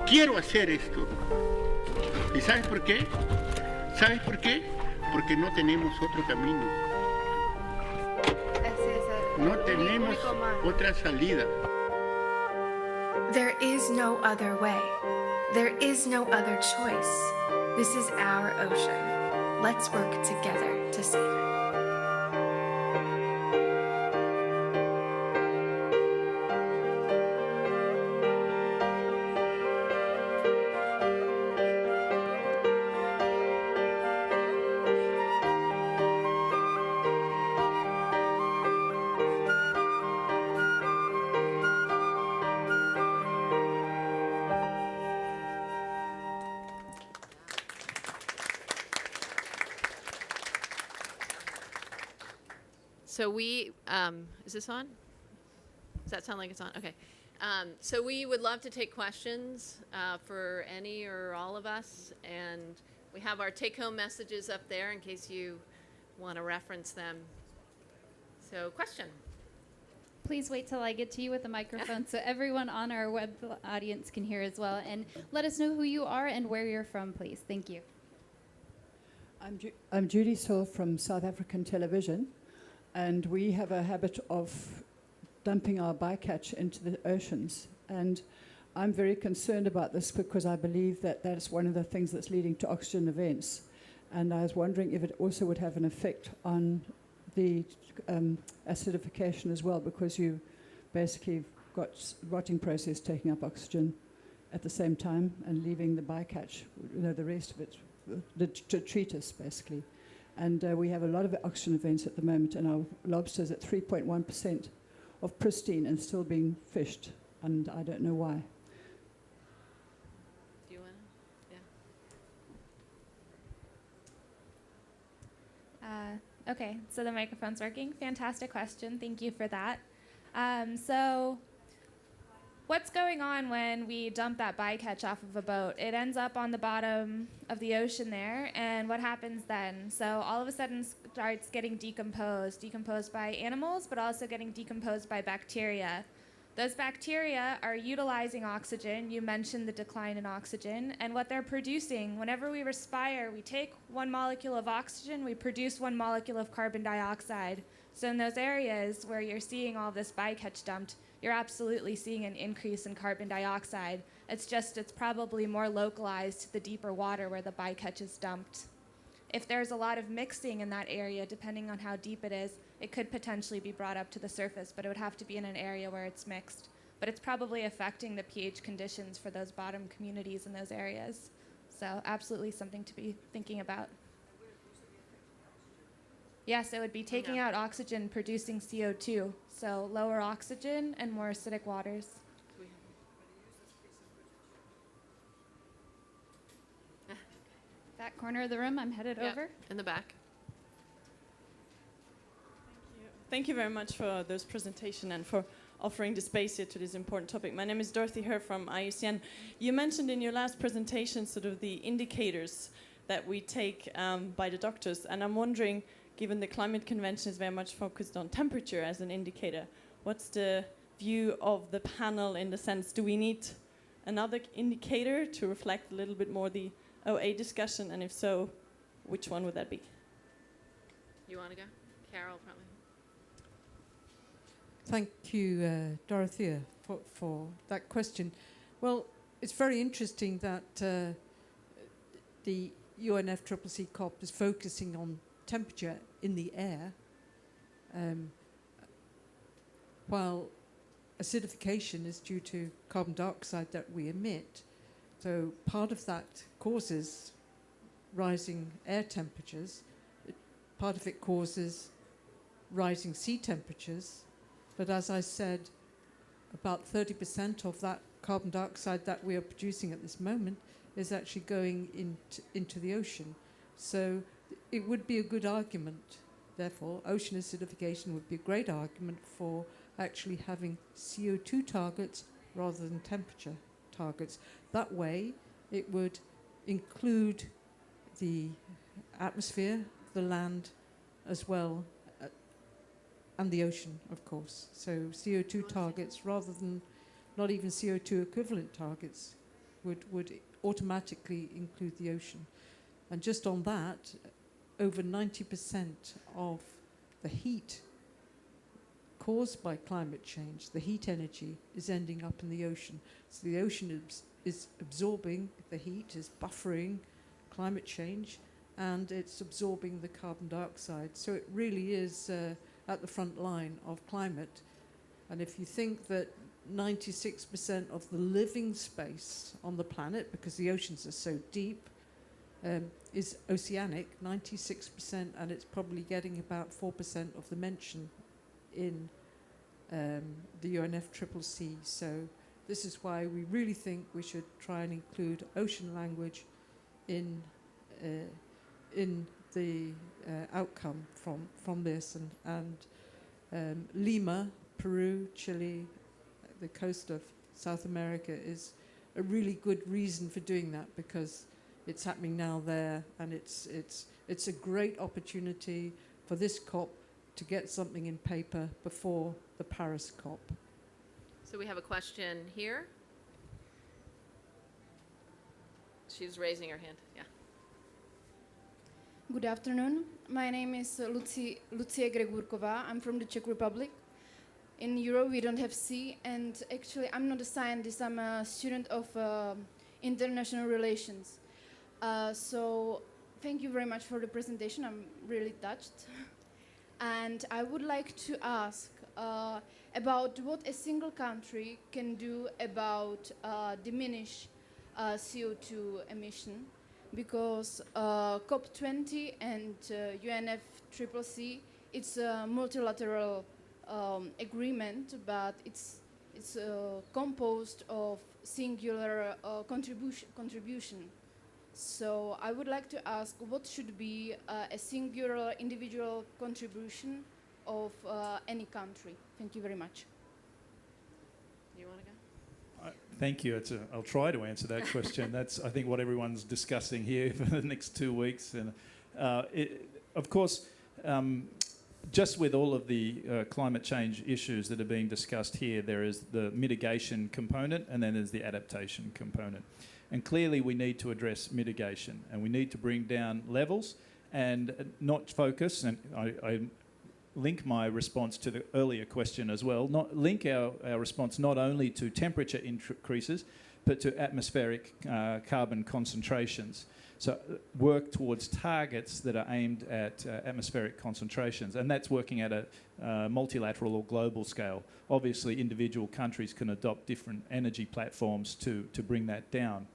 S10: Quiero hacer esto. ¿Y sabes por qué? ¿Sabes por qué? Porque no tenemos otro camino. No tenemos otra salida.
S8: There is no other way. There is no other choice. This is our ocean. Let's work together to save it.
S1: So we, is this on? Does that sound like it's on? Okay. So we would love to take questions for any or all of us, and we have our take-home messages up there in case you want to reference them. So question.
S11: Please wait till I get to you with the microphone so everyone on our web audience can hear as well. And let us know who you are and where you're from, please. Thank you.
S12: I'm Judy Saw from South African television, and we have a habit of dumping our bycatch into the oceans. And I'm very concerned about this because I believe that that's one of the things that's leading to oxygen events. And I was wondering if it also would have an effect on the acidification as well, because you basically got rotting process taking up oxygen at the same time and leaving the bycatch, the rest of it, the detritus basically. And we have a lot of oxygen events at the moment, and our lobsters at 3.1% of pristine and still being fished, and I don't know why.
S1: Do you want to? Yeah.
S4: Okay, so the microphone's working. Fantastic question. Thank you for that. So what's going on when we dump that bycatch off of a boat? It ends up on the bottom of the ocean there, and what happens then? So all of a sudden starts getting decomposed by animals, but also getting decomposed by bacteria. Those bacteria are utilizing oxygen. You mentioned the decline in oxygen, and what they're producing, whenever we respire, we take one molecule of oxygen, we produce one molecule of carbon dioxide. So in those areas where you're seeing all this bycatch dumped, you're absolutely seeing an increase in carbon dioxide. It's probably more localized to the deeper water where the bycatch is dumped. If there's a lot of mixing in that area, depending on how deep it is, it could potentially be brought up to the surface, but it would have to be in an area where it's mixed. But it's probably affecting the pH conditions for those bottom communities in those areas. So absolutely something to be thinking about. Yes, it would be taking out oxygen, producing CO2. So lower oxygen and more acidic waters.
S11: That corner of the room, I'm headed over.
S1: In the back.
S13: Thank you very much for this presentation and for offering the space here to this important topic. My name is Dorothy Herr from IUCN. You mentioned in your last presentation sort of the indicators that we take by the doctors, and I'm wondering, given the climate convention is very much focused on temperature as an indicator, what's the view of the panel in the sense, do we need another indicator to reflect a little bit more the OA discussion, and if so, which one would that be?
S1: You want to go? Carol, probably.
S3: Thank you, Dorothea, for that question. Well, it's very interesting that the UNFCCC COP is focusing on temperature in the air, while acidification is due to carbon dioxide that we emit. So part of that causes rising air temperatures. Part of it causes rising sea temperatures. But as I said, about 30% of that carbon dioxide that we are producing at this moment is actually going into the ocean. So it would be a good argument, therefore, ocean acidification would be a great argument for actually having CO2 targets rather than temperature targets. That way, it would include the atmosphere, the land, as well, and the ocean, of course. So CO2 targets, rather than not even CO2 equivalent targets, would automatically include the ocean. And just on that, over 90% of the heat caused by climate change, the heat energy, is ending up in the ocean. So the ocean is absorbing the heat, is buffering climate change, and it's absorbing the carbon dioxide. So it really is at the front line of climate. And if you think that 96% of the living space on the planet, because the oceans are so deep, is oceanic, 96%, and it's probably getting about 4% of the mention in the UNFCCC. So this is why we really think we should try and include ocean language in the outcome from this. And Lima, Peru, Chile, the coast of South America is a really good reason for doing that, because it's happening now there, and it's a great opportunity for this COP to get something in paper before the Paris COP.
S1: So we have a question here. She's raising her hand. Yeah.
S14: Good afternoon. My name is Lucia Gregurkova. I'm from the Czech Republic. In Europe, we don't have sea, and actually, I'm not a scientist. I'm a student of international relations. So thank you very much for the presentation. I'm really touched. And I would like to ask about what a single country can do about diminish CO2 emission, because COP-20 and UNFCCC, it's a multilateral agreement, but it's composed of singular contribution. So I would like to ask, what should be a singular individual contribution of any country? Thank you very much.
S1: You want to go?
S7: Thank you. I'll try to answer that question. That's, I think, what everyone's discussing here for the next 2 weeks. And of course, just with all of the climate change issues that are being discussed here, there is the mitigation component, and then there's the adaptation component. And clearly we need to address mitigation, and we need to bring down levels and not focus, and I link my response to the earlier question as well, link our response not only to temperature increases, but to atmospheric carbon concentrations. So work towards targets that are aimed at atmospheric concentrations, and that's working at a multilateral or global scale. Obviously, individual countries can adopt different energy platforms to bring that down.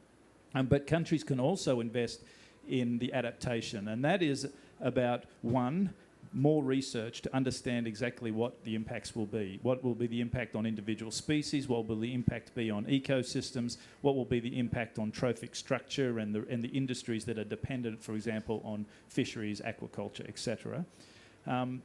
S7: But countries can also invest in the adaptation, and that is about, one, more research to understand exactly what the impacts will be. What will be the impact on individual species? What will the impact be on ecosystems? What will be the impact on trophic structure and the industries that are dependent, for example, on fisheries, aquaculture, etc. And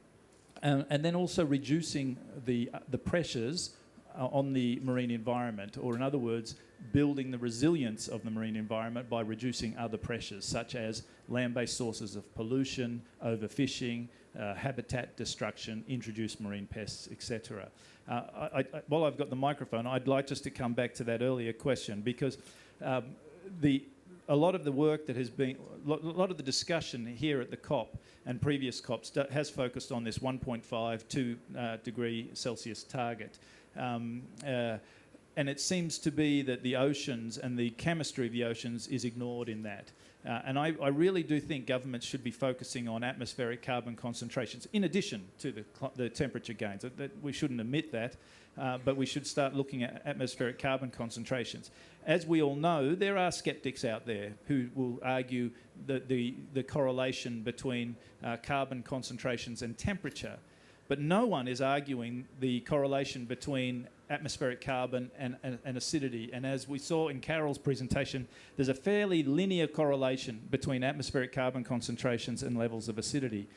S7: then also reducing the pressures on the marine environment, or in other words, building the resilience of the marine environment by reducing other pressures, such as land-based sources of pollution, overfishing, habitat destruction, introduced marine pests, etc. While I've got the microphone, I'd like just to come back to that earlier question, because a lot of the work that has been, a lot of the discussion here at the COP and previous COPs has focused on this 1.5, 2 degree Celsius target. And it seems to be that the oceans and the chemistry of the oceans is ignored in that. And I really do think governments should be focusing on atmospheric carbon concentrations in addition to the temperature gains. We shouldn't omit that, but we should start looking at atmospheric carbon concentrations. As we all know, there are skeptics out there who will argue that the correlation between carbon concentrations and temperature. But no one is arguing the correlation between atmospheric carbon and acidity. And as we saw in Carol's presentation, there's a fairly linear correlation between atmospheric carbon concentrations and levels of acidity.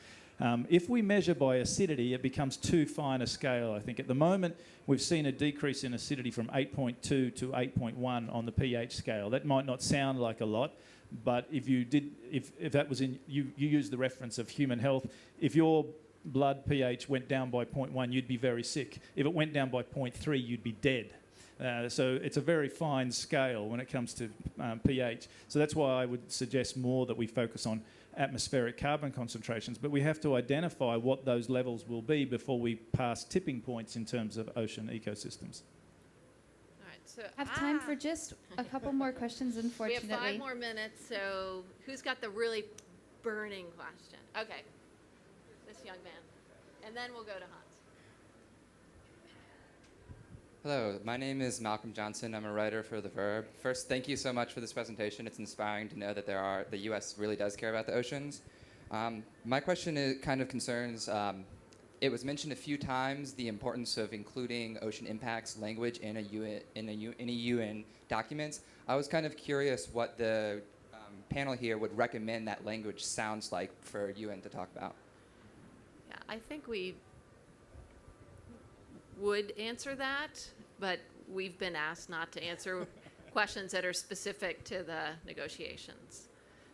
S7: If we measure by acidity, it becomes too fine a scale, I think. At the moment, we've seen a decrease in acidity from 8.2 to 8.1 on the pH scale. That might not sound like a lot, but if that was in, you use the reference of human health, if your blood pH went down by 0.1, you'd be very sick. If it went down by 0.3, you'd be dead. So it's a very fine scale when it comes to pH. So that's why I would suggest more that we focus on atmospheric carbon concentrations, but we have to identify what those levels will be before we pass tipping points in terms of ocean ecosystems.
S1: All right, so
S11: Have time for just a couple more questions, unfortunately.
S1: we have 5 more minutes, so who's got the really burning question? Okay. This young man. And then we'll go to Hans.
S15: Hello, my name is Malcolm Johnson. I'm a writer for The Verb. First, thank you so much for this presentation. It's inspiring to know that the U.S. really does care about the oceans. My question kind of concerns, it was mentioned a few times, the importance of including ocean impacts language in a UN documents. I was kind of curious what the panel here would recommend that language sounds like for UN to talk about.
S1: Yeah, I think we would answer that, but we've been asked not to answer questions that are specific to the negotiations.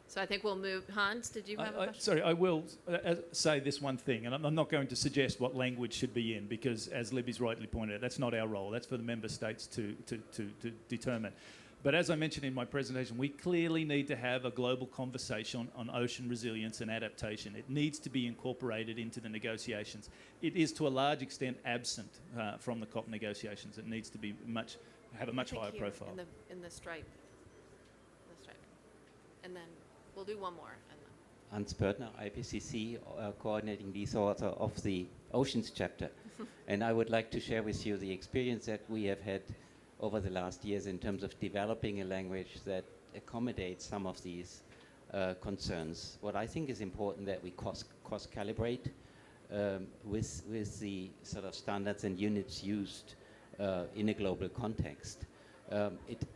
S1: So I think we'll move. Hans, did you have a question?
S7: Sorry, I will say this one thing, and I'm not going to suggest what language should be in, because as Libby's rightly pointed out, that's not our role. That's for the member states to determine. But as I mentioned in my presentation, we clearly need to have a global conversation on ocean resilience and adaptation. It needs to be incorporated into the negotiations. It is to a large extent absent from the COP negotiations. It needs to be have a much higher profile.
S1: In the stripe. And then we'll do one more.
S16: Hans Pörtner, IPCC, coordinating these author of the Oceans chapter. And I would like to share with you the experience that we have had over the last years in terms of developing a language that accommodates some of these concerns. What I think is important that we cross-calibrate with the sort of standards and units used in a global context.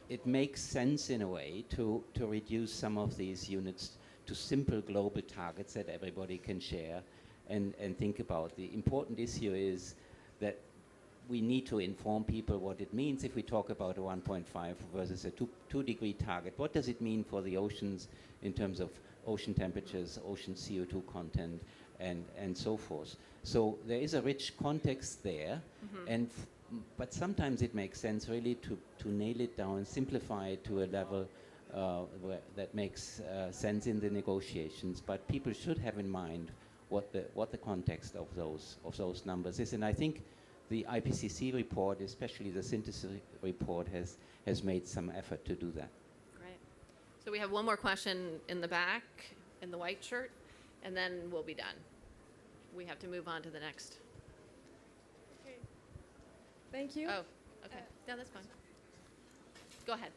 S16: It makes sense in a way to reduce some of these units to simple global targets that everybody can share and think about. The important issue is that we need to inform people what it means if we talk about a 1.5 versus a 2 degree target. What does it mean for the oceans in terms of ocean temperatures, ocean CO2 content, and so forth? So there is a rich context there, but sometimes it makes sense really to nail it down, simplify it to a level that makes sense in the negotiations. But people should have in mind what the context of those numbers is, and I think the IPCC report, especially the synthesis report, has made some effort to do that.
S1: Great. So we have one more question in the back, in the white shirt, and then we'll be done. We have to move on to the next.
S17: Okay. Thank you.
S1: Oh, okay. No, that's fine. Go ahead.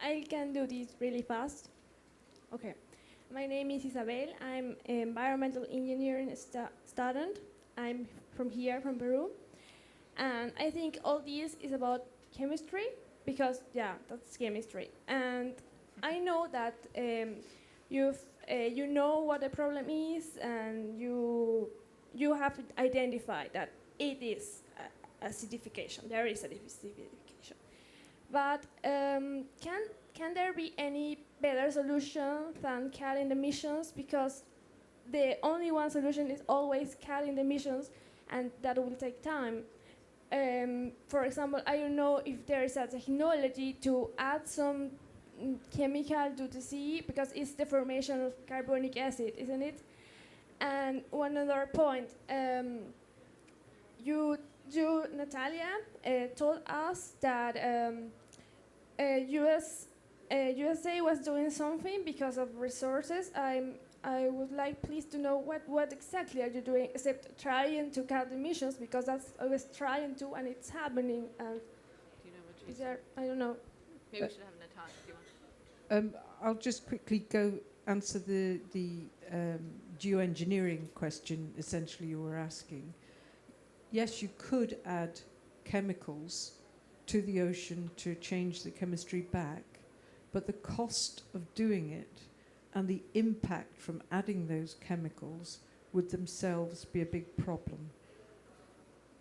S17: I can do this really fast. Okay. My name is Isabel. I'm an environmental engineering student. I'm from here, from Peru. And I think all this is about chemistry because, yeah, that's chemistry. And I know that you know what the problem is, and you have identified that it is acidification. There is acidification. But can there be any better solution than cutting the emissions? Because the only one solution is always cutting the emissions, and that will take time. For example, I don't know if there is a technology to add some chemical to the sea, because it's the formation of carbonic acid, isn't it? And one other point, you Natalia, told us that USA was doing something because of resources. I would like please to know what exactly are you doing, except trying to cut emissions, because that's always trying to, and it's happening. And
S1: Do you know what
S17: is there? I don't know.
S1: Maybe we should have Natasha if you want.
S3: I'll just quickly answer the geoengineering question essentially you were asking. Yes, you could add chemicals to the ocean to change the chemistry back, but the cost of doing it and the impact from adding those chemicals would themselves be a big problem.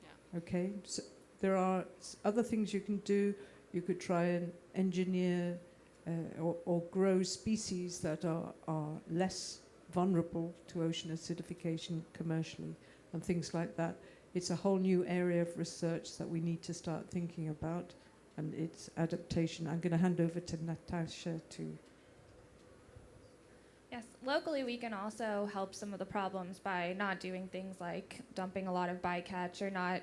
S1: Yeah.
S3: Okay? So there are other things you can do. You could try and engineer or grow species that are less vulnerable to ocean acidification commercially and things like that. It's a whole new area of research that we need to start thinking about, and it's adaptation. I'm going to hand over to Natasha to...
S18: Yes, locally we can also help some of the problems by not doing things like dumping a lot of bycatch or not,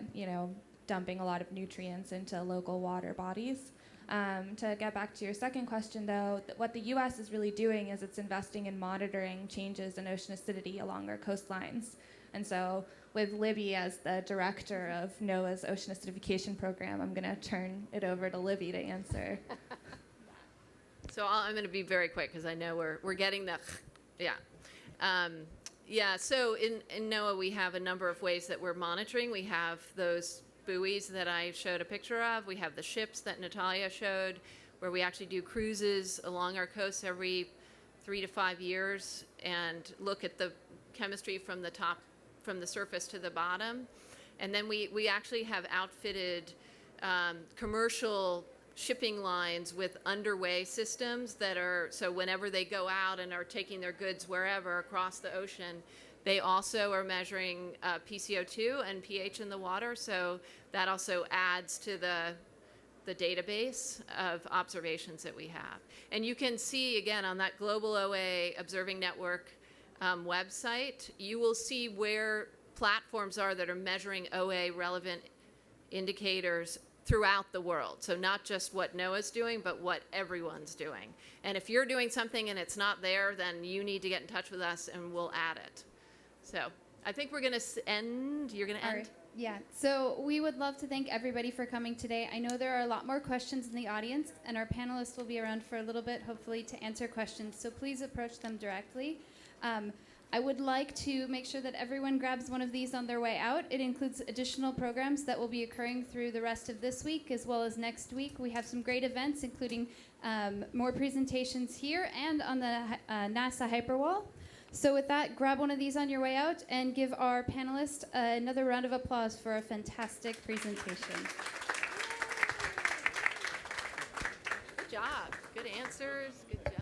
S18: dumping a lot of nutrients into local water bodies. To get back to your second question, though, what the U.S. is really doing is it's investing in monitoring changes in ocean acidity along our coastlines. And so with Libby as the director of NOAA's Ocean Acidification Program, I'm going to turn it over to Libby to answer.
S1: So I'm going to be very quick because I know we're getting the, yeah. So in NOAA we have a number of ways that we're monitoring. We have those buoys that I showed a picture of. We have the ships that Natalia showed, where we actually do cruises along our coast every 3 to 5 years and look at the chemistry from the top, from the surface to the bottom. And then we actually have outfitted commercial shipping lines with underway systems that are, so whenever they go out and are taking their goods wherever across the ocean, they also are measuring PCO2 and pH in the water, so that also adds to the database of observations that we have. And you can see, again, on that Global OA Observing Network website, you will see where platforms are that are measuring OA relevant indicators throughout the world. So not just what NOAA's doing, but what everyone's doing. And if you're doing something and it's not there, then you need to get in touch with us and we'll add it. So I think we're going to end. You're going to end?
S11: Right. Yeah. So we would love to thank everybody for coming today. I know there are a lot more questions in the audience, and our panelists will be around for a little bit, hopefully, to answer questions. So please approach them directly. I would like to make sure that everyone grabs one of these on their way out. It includes additional programs that will be occurring through the rest of this week as well as next week. We have some great events, including more presentations here and on the NASA Hyperwall. So with that, grab one of these on your way out and give our panelists another round of applause for a fantastic presentation.
S1: Good job. Good answers. Good job.